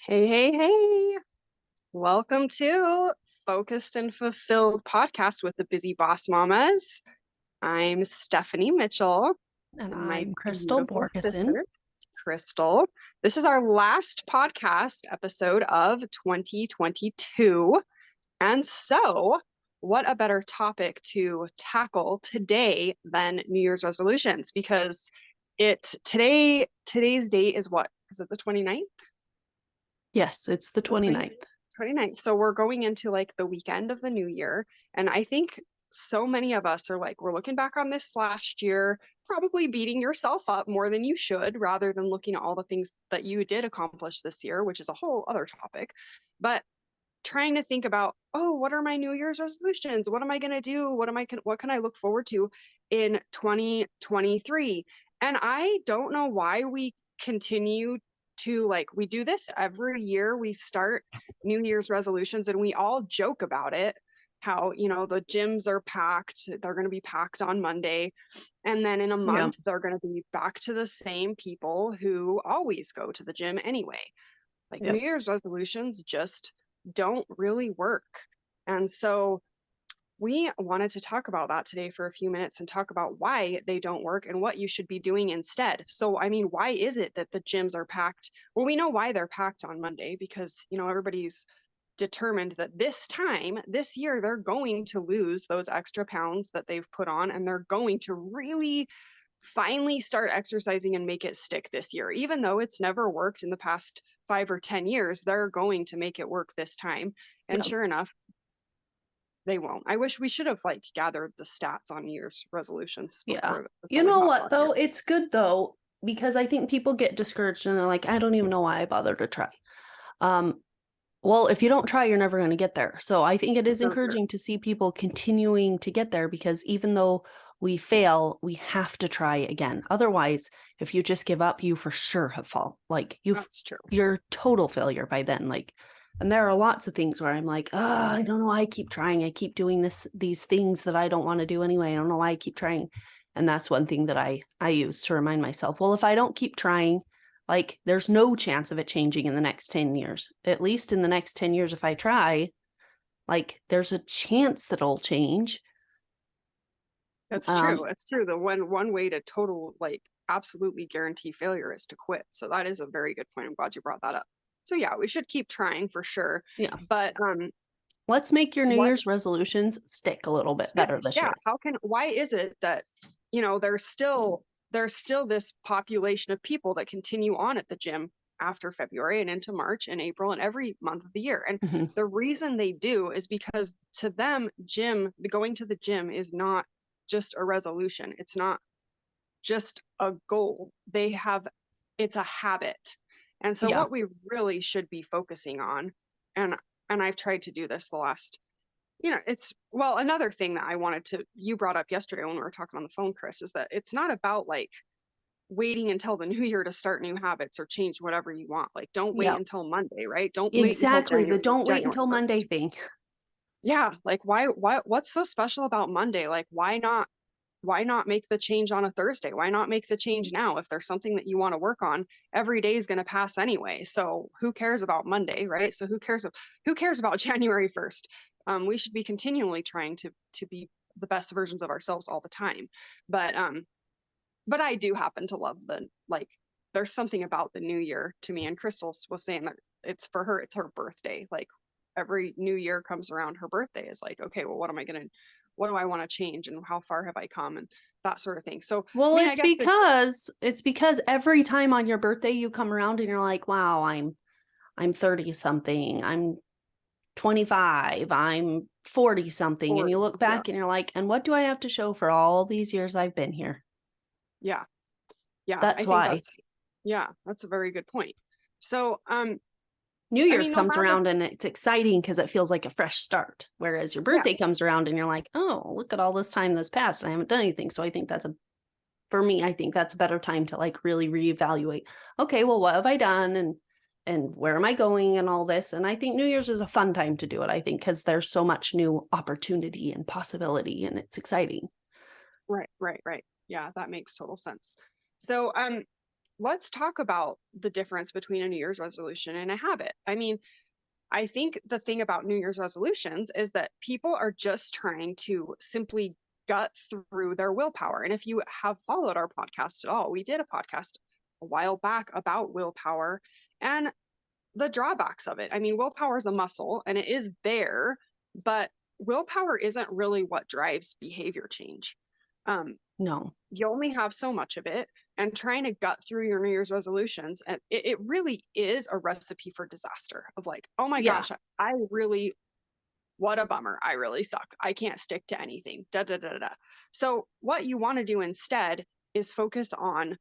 Hey, hey, hey. Welcome to Focused and Fulfilled podcast with the Busy Boss Mamas. I'm Stephanie Mitchell And and my I'm Crystal beautiful Borgeson. sister, Crystal. This is our last podcast episode of 2022. And so, what a better topic to tackle today than New Year's resolutions? Because today's date is what? Is it the 29th? Yes, it's the 29th. 29th. So we're going into like the weekend of the new year. And I think so many of us are like, we're looking back on this last year, probably beating yourself up more than you should, rather than looking at all the things that you did accomplish this year, which is a whole other topic. But trying to think about, oh, what are my New Year's resolutions? What am I going to do? What can I look forward to in 2023? And I don't know why we continue to we do this every year. We start New Year's resolutions and we all joke about it, how, the gyms are packed. They're going to be packed on Monday. And then in a month, they're going to be back to the same people who always go to the gym anyway. New Year's resolutions just don't really work. And so we wanted to talk about that today for a few minutes and talk about why they don't work and what you should be doing instead. So, I mean, why is it that the gyms are packed? Well, we know why they're packed on Monday because, everybody's determined that this year, they're going to lose those extra pounds that they've put on and they're going to really finally start exercising and make it stick this year. Even though it's never worked in the past 5 or 10 years, they're going to make it work this time. And sure enough, they won't. I wish we should have gathered the stats on New Year's resolutions before. You know what though? It's good though, because I think people get discouraged and they're like, I don't even know why I bothered to try. Well, if you don't try, you're never going to get there. So I think it is encouraging to see people continuing to get there, because even though we fail, we have to try again. Otherwise, if you just give up, you for sure have fallen. That's true. You're total failure by then. And there are lots of things where I'm like, I don't know why I keep trying. I keep doing these things that I don't want to do anyway. I don't know why I keep trying. And that's one thing that I use to remind myself, well, if I don't keep trying, there's no chance of it changing in the next 10 years. At least in the next 10 years, if I try, there's a chance that it'll change. That's true. It's true. The one way to absolutely guarantee failure is to quit. So that is a very good point. I'm glad you brought that up. So yeah, we should keep trying for sure. Yeah. But let's make your New Year's resolutions stick a little bit better this year. Why is it that, there's still this population of people that continue on at the gym after February and into March and April and every month of the year? And the reason they do is because to them, going to the gym is not just a resolution. It's not just a goal. It's a habit. And so what we really should be focusing on, and I've tried to do this the last, another thing that you brought up yesterday when we were talking on the phone, Chris, is that it's not about waiting until the new year to start new habits or change whatever you want. Don't wait until Monday, right? Don't wait until Monday thing. Yeah. What's so special about Monday? Why not make the change on a Thursday? Why not make the change now? If there's something that you want to work on, every day is going to pass anyway. So who cares about Monday, right? So who cares about January 1st? We should be continually trying to be the best versions of ourselves all the time. But I do happen to love there's something about the new year to me. And Crystal was saying that it's her birthday. Every new year comes around, her birthday is okay, well, what do I want to change and how far have I come and that sort of thing. So, well, it's because every time on your birthday you come around and you're like, wow, I'm 30 something, I'm 25, I'm 40 something. And you look back and you're like, and what do I have to show for all these years I've been here? Yeah. That's why. That's a very good point. So, New Year's comes around and it's exciting because it feels like a fresh start. Whereas your birthday comes around and you're like, oh, look at all this time that's passed and I haven't done anything. So I think for me, I think that's a better time to really reevaluate. Okay, well, what have I done? And where am I going and all this? And I think New Year's is a fun time to do it, I think, because there's so much new opportunity and possibility and it's exciting. Right. Yeah, that makes total sense. So, let's talk about the difference between a New Year's resolution and a habit. I mean, I think the thing about New Year's resolutions is that people are just trying to simply gut through their willpower. And if you have followed our podcast at all, we did a podcast a while back about willpower and the drawbacks of it. I mean, willpower is a muscle and it is there, but willpower isn't really what drives behavior change. No. You only have so much of it, and trying to gut through your New Year's resolutions, and it really is a recipe for disaster of like, oh my Yeah. gosh, I really, what a bummer. I really suck. I can't stick to anything. Da da da da. Da. So what you want to do instead is focus on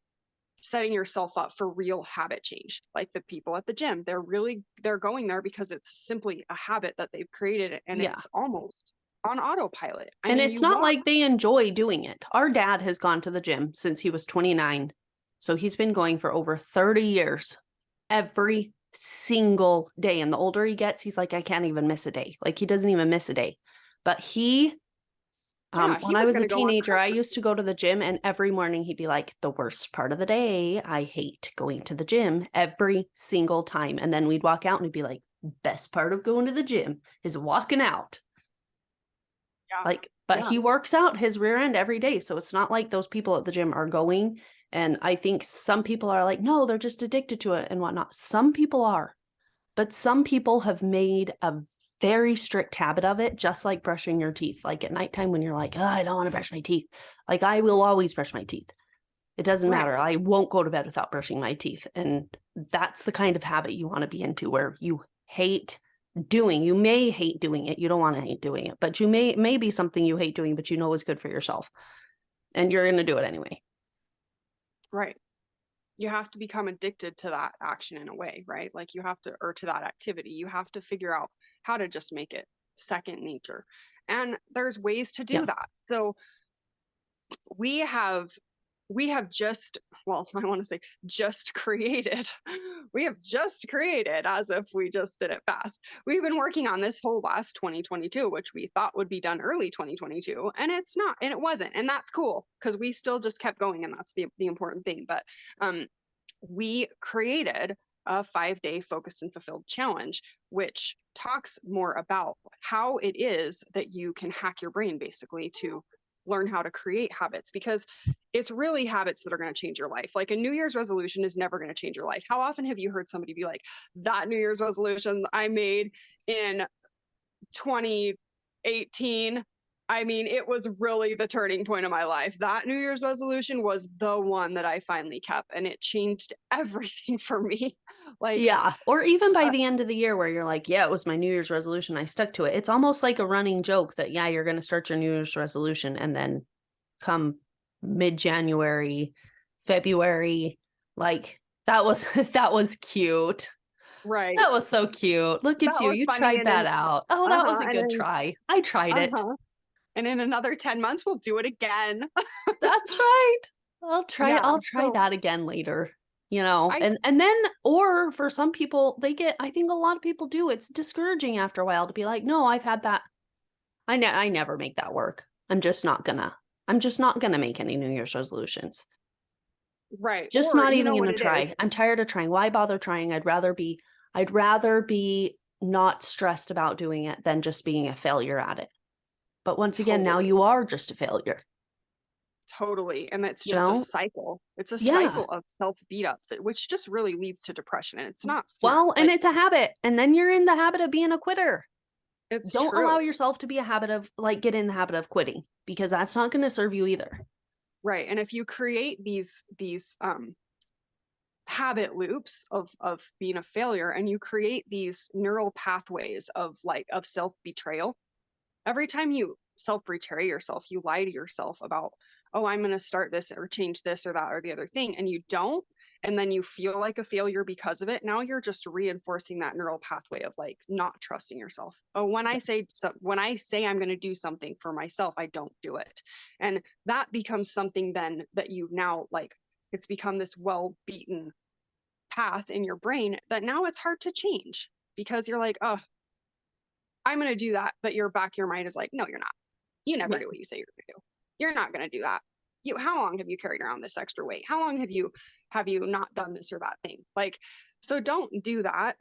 setting yourself up for real habit change. Like the people at the gym, they're going there because it's simply a habit that they've created and Yeah. it's almost on autopilot. I And mean, it's you not walk. like they enjoy doing it. Our dad has gone to the gym since he was 29. So he's been going for over 30 years every single day. And the older he gets, he's like, I can't even miss a day. Like he doesn't even miss a day. But Yeah, he when I was was going a to go on teenager, I Christmas. used to go to the gym and every morning he'd be like, the worst part of the day, I hate going to the gym every single time. And then we'd walk out and he'd be like, best part of going to the gym is walking out. Yeah. Like, but Yeah. he works out his rear end every day. So it's not like those people at the gym are going. And I think some people are like, no, they're just addicted to it and whatnot. Some people are, but some people have made a very strict habit of it, just like brushing your teeth. Like at nighttime when you're like, oh, I don't want to brush my teeth. Like I will always brush my teeth. It doesn't Right. matter. I won't go to bed without brushing my teeth. And that's the kind of habit you want to be into where you hate doing. You may hate doing it. You don't want to hate doing it, but you may be something you hate doing, but you know is good for yourself. And you're going to do it anyway. Right. You have to become addicted to that action in a way, right? Like you have to, or to that activity. You have to figure out how to just make it second nature. And there's ways to do Yeah. that. So we have just, well, I want to say just created. We have just created, as if we just did it fast. We've been working on this whole last 2022, which we thought would be done early 2022, and it's not, and it wasn't. And that's cool because we still just kept going, and that's the important thing. But we created a 5-day focused and fulfilled challenge, which talks more about how it is that you can hack your brain basically to learn how to create habits, because it's really habits that are going to change your life. Like a New Year's resolution is never going to change your life. How often have you heard somebody be like, that New Year's resolution I made in 2018, I mean, it was really the turning point of my life. That New Year's resolution was the one that I finally kept, and it changed everything for me. Like, Yeah. Or even by the end of the year where you're like, yeah, it was my New Year's resolution. I stuck to it. It's almost like a running joke that, yeah, you're going to start your New Year's resolution and then come mid-January, February, like that was that was cute. right. That was so cute. Look at That you. was You funny. tried And then, that out. Oh, that was a and good then, try. I tried it. and in another 10 months, we'll do it again. That's right. Yeah. I'll try So that again later. You know, I, and then or for some people they get, I think a lot of people do. It's discouraging after a while to be like, "No, I've had that. I never make that work. I'm just not gonna make any New Year's resolutions. right. Just Or not you even know what gonna it is? try. I'm tired of trying. Why bother trying? I'd rather be not stressed about doing it than just being a failure at it. But once again, now Totally. you are just a failure, Totally. And it's you just a know? cycle. It's a Yeah. cycle of self beat up, which just really leads to depression. And it's not smart. Well, and Like, it's a habit. And then you're in the habit of being a quitter. it's Don't true. allow yourself to be a habit of like get in the habit of quitting because that's not going to serve you either. Right. And if you create these habit loops of being a failure, and you create these neural pathways of self-betrayal, every time you self-betray yourself, you lie to yourself about, oh, I'm going to start this or change this or that or the other thing, and you don't, and then you feel like a failure because of it. Now you're just reinforcing that neural pathway of like not trusting yourself. Oh, when I say I'm going to do something for myself, I don't do it. And that becomes something then that you've now, like, it's become this well-beaten path in your brain that now it's hard to change, because you're like, oh, I'm going to do that. But your mind is like, no, you're not. You never Yeah. do what you say you're going to do. You're not going to do that. how long have you carried around this extra weight? How long have you not done this or that thing? Like, so don't do that,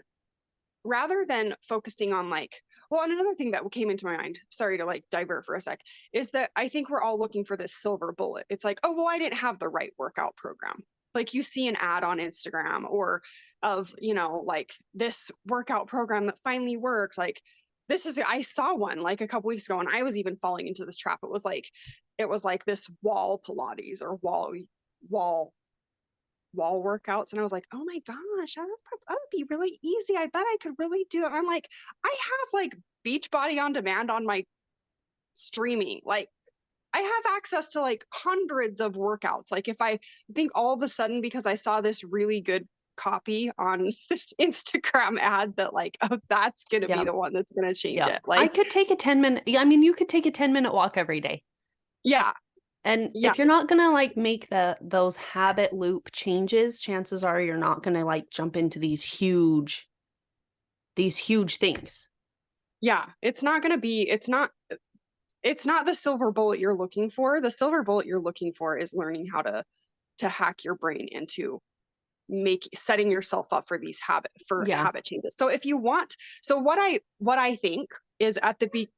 rather than focusing on like, well, and another thing that came into my mind, sorry to like divert for a sec, is that I think we're all looking for this silver bullet. It's like, oh, well, I didn't have the right workout program. Like you see an ad on Instagram or of, like this workout program that finally works. Like I saw one like a couple weeks ago and I was even falling into this trap. It was like this wall Pilates or wall workouts. And I was like, oh my gosh, that would be really easy. I bet I could really do that. And I'm like, I have like Beachbody on demand on my streaming. Like I have access to like hundreds of workouts. Like if I think all of a sudden, because I saw this really good copy on this Instagram ad that like, oh, that's going to be Yeah. the one that's going to change Yeah. it. I Like, could take a 10-minute, I mean, you could take a 10-minute walk every day. yeah. And Yeah. if you're not going to like make those habit loop changes, chances are you're not going to like jump into these huge things. Yeah. It's not the silver bullet you're looking for. The silver bullet you're looking for is learning how to hack your brain into setting yourself up for these habit changes. So if you want, so what I think is at the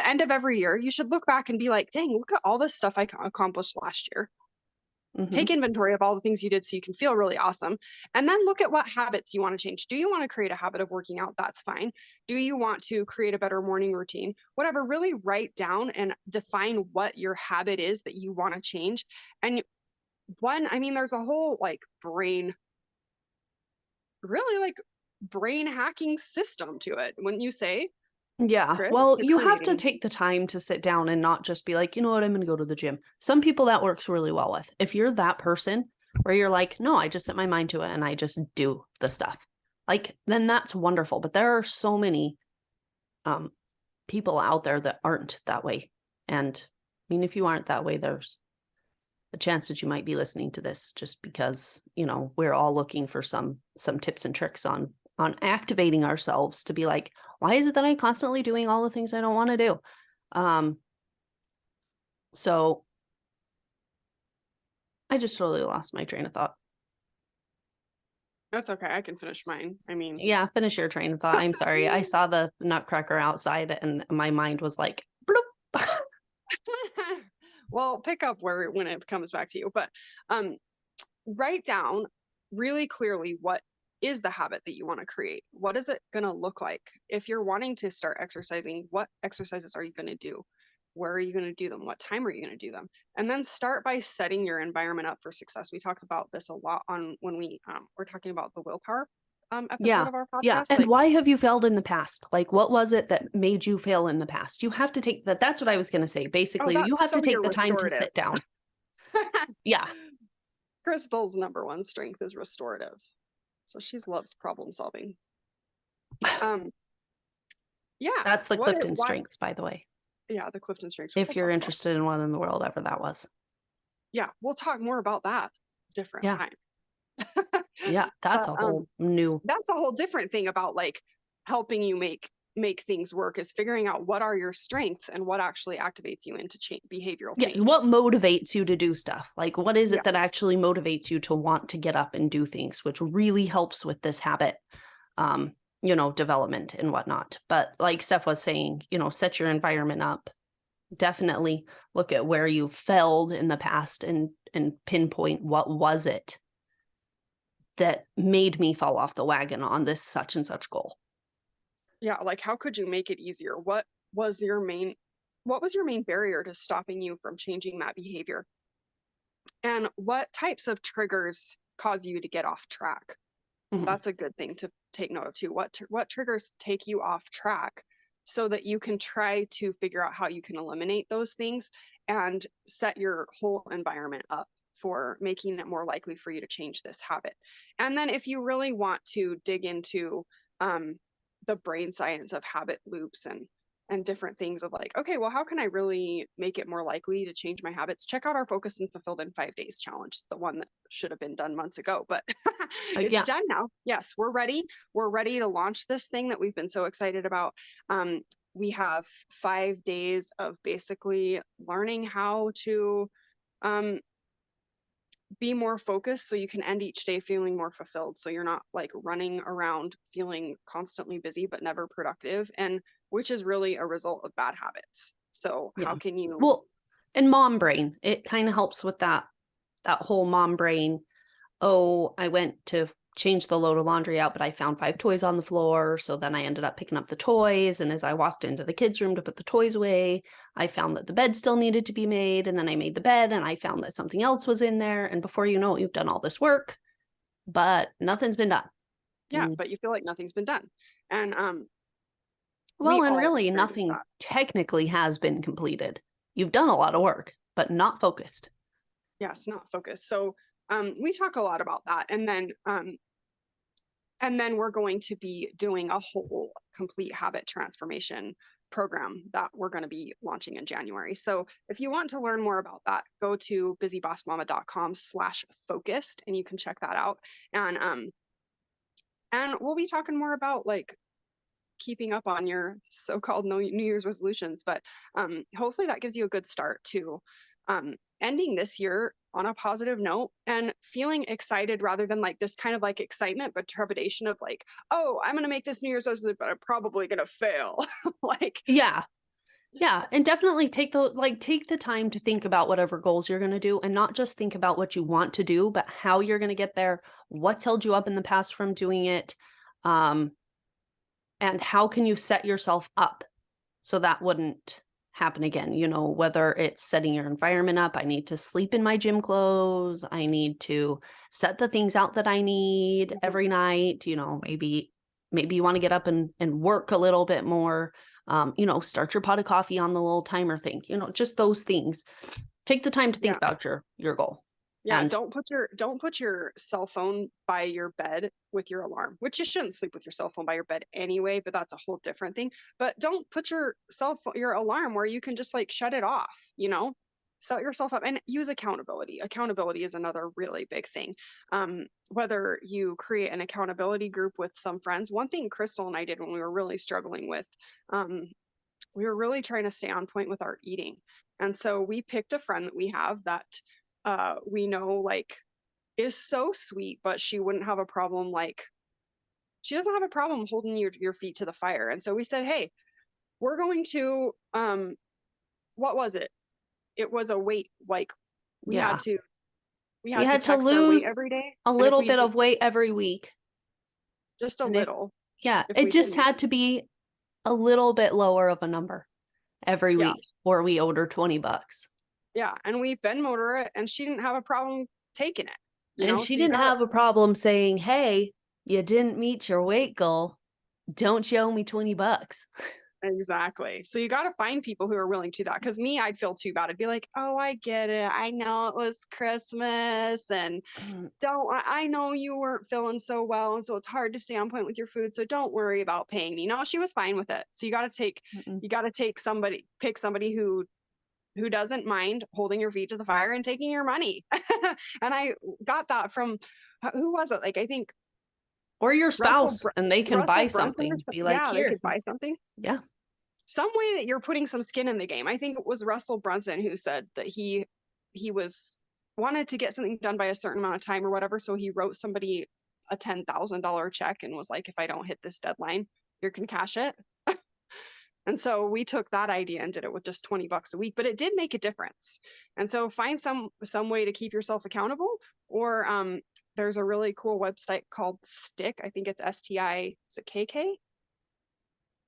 end of every year, you should look back and be like, dang, look at all this stuff I accomplished last year. Mm-hmm. Take inventory of all the things you did so you can feel really awesome. And then look at what habits you want to change. Do you want to create a habit of working out? That's fine. Do you want to create a better morning routine? Whatever, really write down and define what your habit is that you want to change. And there's a whole like brain hacking system to it, wouldn't you say? Yeah. Chris, Well, to you have to creating. take the time to sit down and not just be like, you know what, I'm going to go to the gym. Some people that works really well with. If you're that person where you're like, no, I just set my mind to it and I just do the stuff, like, then that's wonderful. But there are so many people out there that aren't that way. And I mean, if you aren't that way, there's a chance that you might be listening to this just because, we're all looking for some tips and tricks on activating ourselves to be like, why is it that I'm constantly doing all the things I don't want to do? So I just totally lost my train of thought. That's okay. I can finish mine. I mean, Yeah, finish your train of thought. I'm sorry. I saw the nutcracker outside and my mind was like, bloop. well, pick up when it comes back to you, but write down really clearly what is the habit that you want to create. What is it going to look like? If you're wanting to start exercising, what exercises are you going to do? Where are you going to do them? What time are you going to do them? And then start by setting your environment up for success. We talked about this a lot on when we were talking about the willpower episode of our podcast. Yeah. And why have you failed in the past? Like, what was it that made you fail in the past? You have to take that. That's what I was going to say. Basically, you have to take the time to sit down. Yeah. Crystal's number one strength is restorative. So she loves problem solving. Yeah. That's the Clifton strengths, by the way. Yeah, the Clifton strengths. If you're interested in what in the world ever that was. Yeah, we'll talk more about that different time. Yeah, that's a whole that's a whole different thing about like helping you make things work, is figuring out what are your strengths and what actually activates you into behavioral change. What motivates you to do stuff? Like, what is it that actually motivates you to want to get up and do things, which really helps with this habit, development and whatnot. But like Steph was saying, set your environment up. Definitely look at where you failed in the past and pinpoint what was it that made me fall off the wagon on this such and such goal. Yeah, like how could you make it easier? What was your main barrier to stopping you from changing that behavior? And what types of triggers cause you to get off track? Mm-hmm. That's a good thing to take note of too. What triggers take you off track so that you can try to figure out how you can eliminate those things and set your whole environment up for making it more likely for you to change this habit. And then if you really want to dig into the brain science of habit loops and different things of like, okay, well, how can I really make it more likely to change my habits? Check out our Focused and Fulfilled in 5 Days challenge, the one that should have been done months ago, but it's done now. Yes, we're ready. We're ready to launch this thing that we've been so excited about. We have 5 days of basically learning how to be more focused so you can end each day feeling more fulfilled. So you're not like running around feeling constantly busy but never productive, and which is really a result of bad habits. So Yeah. how can you Well, and mom brain, it kind of helps with that whole mom brain. Oh, I went to change the load of laundry out, but I found 5 toys on the floor. So then I ended up picking up the toys. And as I walked into the kids' room to put the toys away, I found that the bed still needed to be made. And then I made the bed and I found that something else was in there. And before you know it, you've done all this work, but nothing's been done. yeah, but you feel like nothing's been done. And we Well, and all really experience nothing that. technically has been completed. You've done a lot of work, but not focused. Yes, not focused. So we talk a lot about that. And then we're going to be doing a whole complete habit transformation program that we're going to be launching in January. So if you want to learn more about that, go to busybossmama.com/focused and you can check that out. And we'll be talking more about like keeping up on your so-called New Year's resolutions, but hopefully that gives you a good start to ending this year on a positive note and feeling excited rather than like this kind of like excitement, but trepidation of like, oh, I'm going to make this New Year's resolution, but I'm probably going to fail. Like, Yeah. Yeah, and definitely take the time to think about whatever goals you're going to do and not just think about what you want to do, but how you're going to get there, what's held you up in the past from doing it, and how can you set yourself up so that wouldn't happen again. Whether it's setting your environment up, I need to sleep in my gym clothes, I need to set the things out that I need every night, maybe you want to get up and work a little bit more. Start your pot of coffee on the little timer thing, just those things. Take the time to think yeah. about your goal. Yeah, And don't put your cell phone by your bed with your alarm, which you shouldn't sleep with your cell phone by your bed anyway, but that's a whole different thing. But don't put your your alarm where you can just like shut it off, set yourself up and use accountability. Accountability is another really big thing. Whether you create an accountability group with some friends, one thing Crystal and I did when we were really struggling with, we were really trying to stay on point with our eating. And so we picked a friend that we have that we know like is so sweet, but she wouldn't have a problem like she doesn't have a problem holding your feet to the fire. And so we said, hey, we're going to what was it? It was a weight like we yeah, had to we we had to had to text our weight lose every day. a And if little we bit of weight every week. just a And if little, yeah, if it we just didn't, had to be a little bit lower of a number every yeah, week, or we owed her $20. yeah. And we Venmoed her it and she didn't have a problem taking it, And she so you didn't gotta have a problem saying, hey, you didn't meet your weight goal. Don't you owe me $20? exactly. So you got to find people who are willing to do that. Because me, I'd feel too bad. I'd be like, oh, I get it. I know it was Christmas and I know you weren't feeling so well. And so it's hard to stay on point with your food. So don't worry about paying me. No, she was fine with it. So Mm-mm. you got to pick somebody who doesn't mind holding your feet to the fire and taking your money. And I got that from, who was it? Like, I think Or your spouse, and they can Russell buy Brunson or something. something. Be like, Yeah, they here. could buy something. Yeah. Some way that you're putting some skin in the game. I think it was Russell Brunson who said that he was wanted to get something done by a certain amount of time or whatever. So he wrote somebody a $10,000 check and was like, if I don't hit this deadline, you can cash it. And so we took that idea and did it with just $20 a week, but it did make a difference. And so find some way to keep yourself accountable. Or there's a really cool website called Stick. I think it's STI. Is it KK?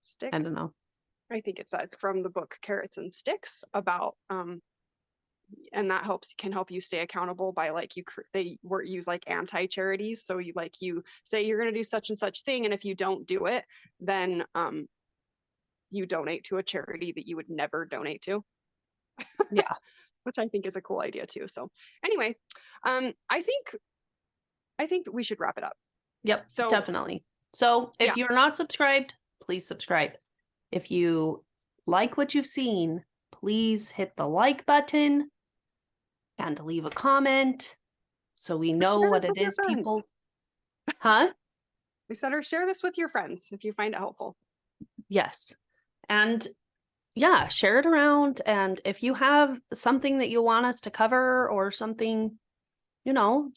Stick. I don't know. I think it's from the book Carrots and Sticks about and that can help you stay accountable by like they use like anti-charities. So you say you're going to do such and such thing, and if you don't do it, then you donate to a charity that you would never donate to. Yeah. Which I think is a cool idea too. So anyway, I think that we should wrap it up. Yep. So definitely. So if yeah. you're not subscribed, please subscribe. If you like what you've seen, please hit the like button and leave a comment so we know share what this it with your is friends. people. Huh? We said, or share this with your friends if you find it helpful. Yes. And yeah, share it around. And if you have something that you want us to cover or something, you know,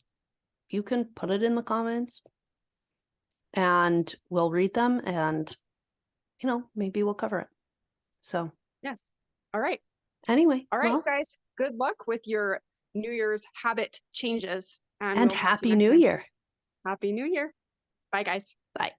you can put it in the comments and we'll read them and, you know, maybe we'll cover it. So, yes. All right. Anyway. All right, well, guys. Good luck with your New Year's habit changes. And and we'll talk to you Happy next New time. Year. Happy New Year. Bye, guys. Bye.